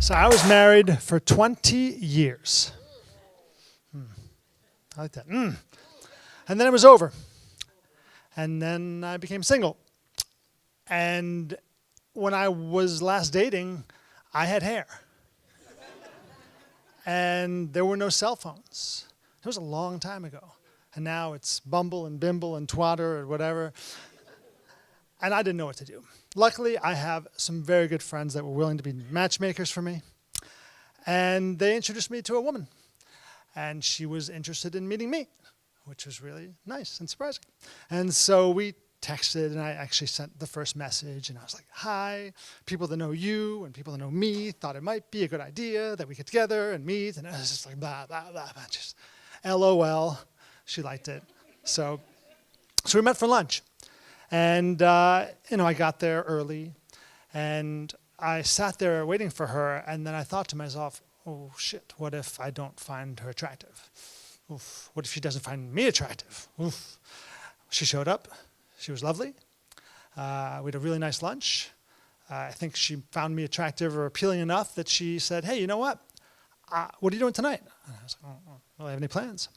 So I was married for 20 years. I like that. And then it was over. And then I became single. And when I was last dating, I had hair. And there were no cell phones. It was a long time ago. And now it's Bumble and Bimble and Twatter or whatever. And I didn't know what to do. Luckily, I have some very good friends that were willing to be matchmakers for me. And they introduced me to a woman. And she was interested in meeting me, which was really nice and surprising. And so we texted, and I actually sent the first message. And I was like, hi, people that know you and people that know me thought it might be a good idea that we get together and meet. And it was just like blah, blah, blah, blah. Just LOL. She liked it. So we met for lunch. And, I got there early, and I sat there waiting for her, and then I thought to myself, oh, shit, what if I don't find her attractive? Oof, what if she doesn't find me attractive? Oof. She showed up. She was lovely. We had a really nice lunch. I think she found me attractive or appealing enough that she said, hey, you know what? What are you doing tonight? And I was like, oh, do I have any plans?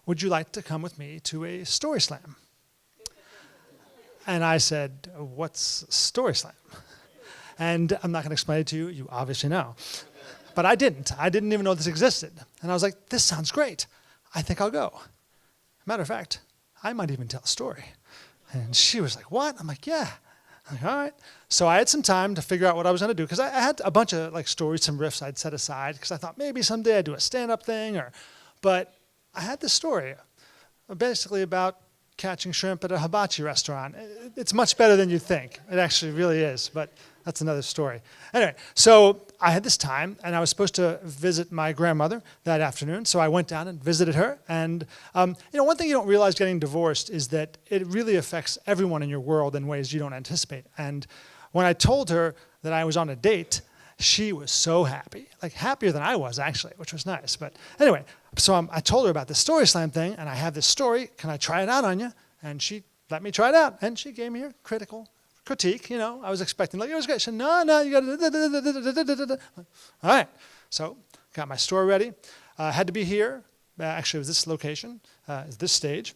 Would you like to come with me to a StorySlam? And I said, what's StorySlam? And I'm not going to explain it to you. You obviously know. But I didn't. I didn't even know this existed. And I was like, this sounds great. I think I'll go. Matter of fact, I might even tell a story. And she was like, what? I'm like, yeah. I'm like, all right. So I had some time to figure out what I was going to do, because I had a bunch of stories, some riffs I'd set aside, because I thought maybe someday I'd do a stand-up thing. But I had this story basically about catching shrimp at a hibachi restaurant. It's much better than you think. It actually really is, but that's another story. Anyway, so I had this time, and I was supposed to visit my grandmother that afternoon, so I went down and visited her. And one thing you don't realize getting divorced is that it really affects everyone in your world in ways you don't anticipate. And when I told her that I was on a date, she was so happy, happier than I was, actually, which was nice. But anyway, so I told her about the StorySlam thing, and I have this story. Can I try it out on you? And she let me try it out, and she gave me a critical critique. I was expecting, it was great. She said, no, you got to. All right. So got my story ready. Had to be here. Actually, it was this location, this stage.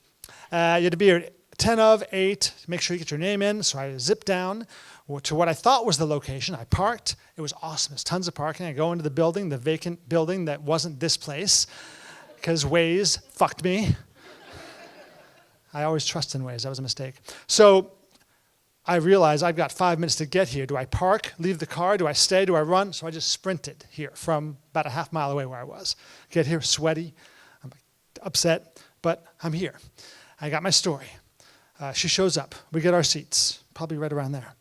You had to be here at 10 of 8. Make sure you get your name in. So I zipped down to what I thought was the location. I parked. It was awesome. There's tons of parking. I go into the building, the vacant building that wasn't this place, because Waze fucked me. I always trust in Waze. That was a mistake. So I realized I've got 5 minutes to get here. Do I park, leave the car? Do I stay? Do I run? So I just sprinted here from about a half mile away where I was. Get here sweaty. I'm upset, but I'm here. I got my story. She shows up. We get our seats, probably right around there.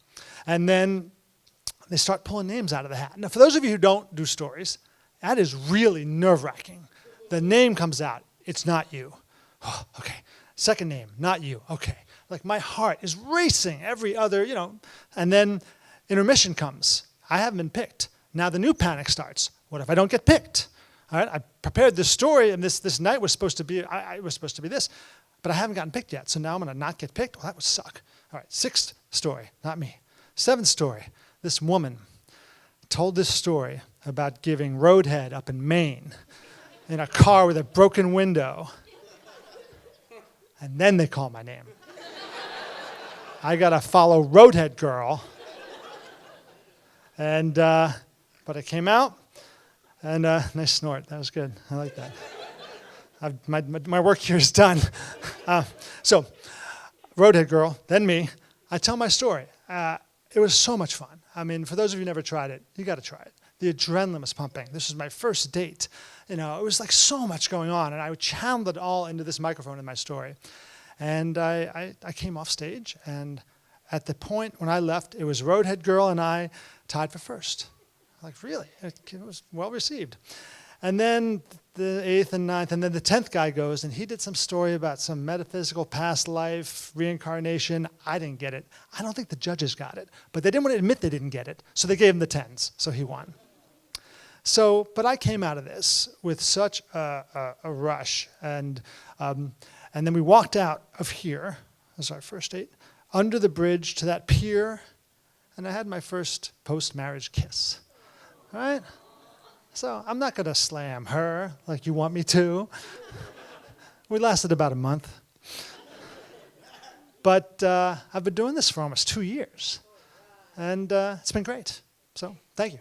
And then they start pulling names out of the hat. Now, for those of you who don't do stories, that is really nerve-wracking. The name comes out. It's not you. Oh, okay. Second name, not you. Okay. My heart is racing every other, And then intermission comes. I haven't been picked. Now the new panic starts. What if I don't get picked? All right. I prepared this story, and this night was supposed to be, I was supposed to be this. But I haven't gotten picked yet. So now I'm going to not get picked? Well, that would suck. All right. 6th story, not me. 7th story. This woman told this story about giving roadhead up in Maine in a car with a broken window. And then they call my name. I got to follow roadhead girl. And, but I came out, and nice snort. That was good. I like that. My work here is done. So, roadhead girl, then me. I tell my story. It was so much fun. I mean, for those of you who never tried it, you got to try it. The adrenaline was pumping. This was my first date. It was so much going on, and I channeled it all into this microphone in my story. And I came off stage, and at the point when I left, it was roadhead girl and I tied for first. Really? It was well received. And then the 8th and 9th, and then the 10th guy goes, and he did some story about some metaphysical past life, reincarnation. I didn't get it. I don't think the judges got it. But they didn't want to admit they didn't get it, so they gave him the 10s, so he won. But I came out of this with such a rush, and then we walked out of here, as our first date, under the bridge to that pier, and I had my first post-marriage kiss. All right? So I'm not going to slam her like you want me to. We lasted about a month. But I've been doing this for almost 2 years. And it's been great. So thank you.